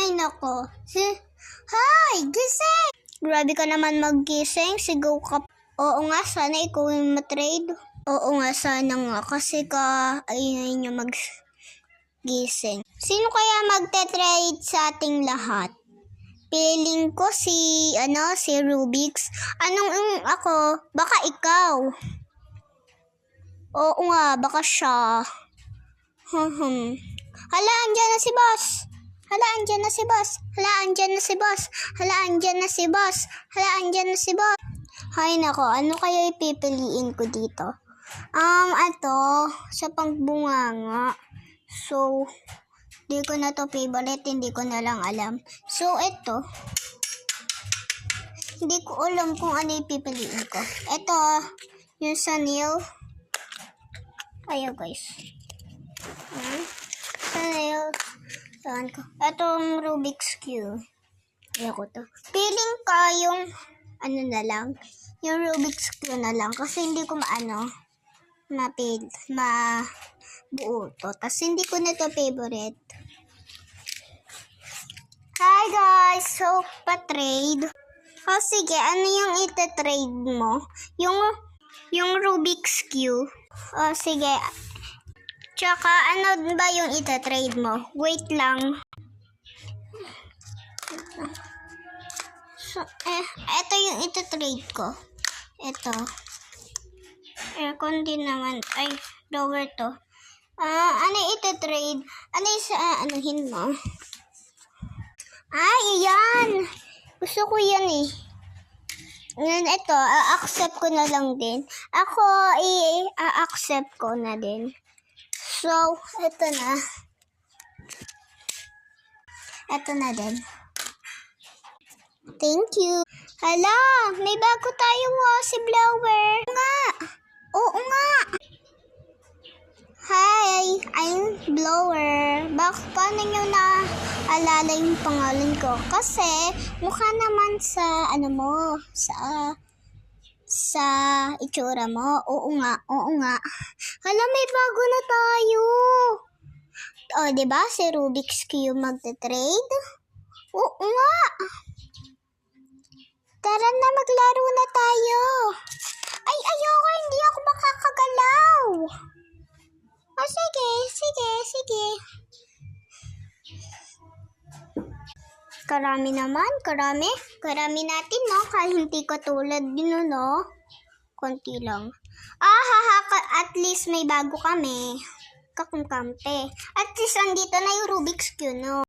Ay, nako. Hi! Gising! Grabe ka naman maggising. Sigaw ka. Oo nga, sana ikaw yung matrade. Oo nga, sana nga. Kasi ayun nyo maggising. Sino kaya magte-trade sa ating lahat? Feeling ko si Rubik's. Ako? Baka ikaw. Oo nga, baka siya. Hala, andyan na si boss. Hala, andyan na si boss. Hala, andyan na si boss. Hala, andyan na si boss. Hala, andyan na si boss. Hay nako, ano kaya ipipiliin ko dito? Ito, sa pangbunganga. So, di ko na to favorite, hindi ko na lang alam. So, ito, hindi ko alam kung ano ipipiliin ko. Ito, yung sa nail. Ayaw guys. Sa nail. Saan ko? Itong Rubik's Cube. Ayaw ko to. Feeling ka yung yung Rubik's Cube na lang. Kasi hindi ko mabuo to. Tapos hindi ko na to favorite. Hi guys! So, pa-trade. Sige, ano yung ita-trade mo? Yung Rubik's Cube. Sige. Tsaka, ano ba yung ita-trade mo? Wait lang. So, ito yung ita-trade ko. Ito. Aircon din naman. Ay, lower to. Ano ita-trade? Ano anuhin mo? Ay, yan! Gusto ko yan eh. Ngayon, ito, a-accept ko na lang din. Ako, i-accept ko na din. So, ito na. Ito na din. Thank you. Hala, may bago tayong blower. Oo nga. Hi, I'm Blower. Paano nyo naalala yung pangalan ko? Kasi, mukha naman sa, sa itsura mo. Oo nga. Hala, may bago na tayo. Diba? Si Rubik's Cube magte-trade? Oo nga. Tara na, maglaro na tayo. Ay, ayoko, hindi ako makakagalaw. Sige. Karami naman, karami natin, no? Kahit hindi katulad din, no? Konti lang. At least may bago kami. Kakumkampe. At least andito na yung Rubik's Cube, no?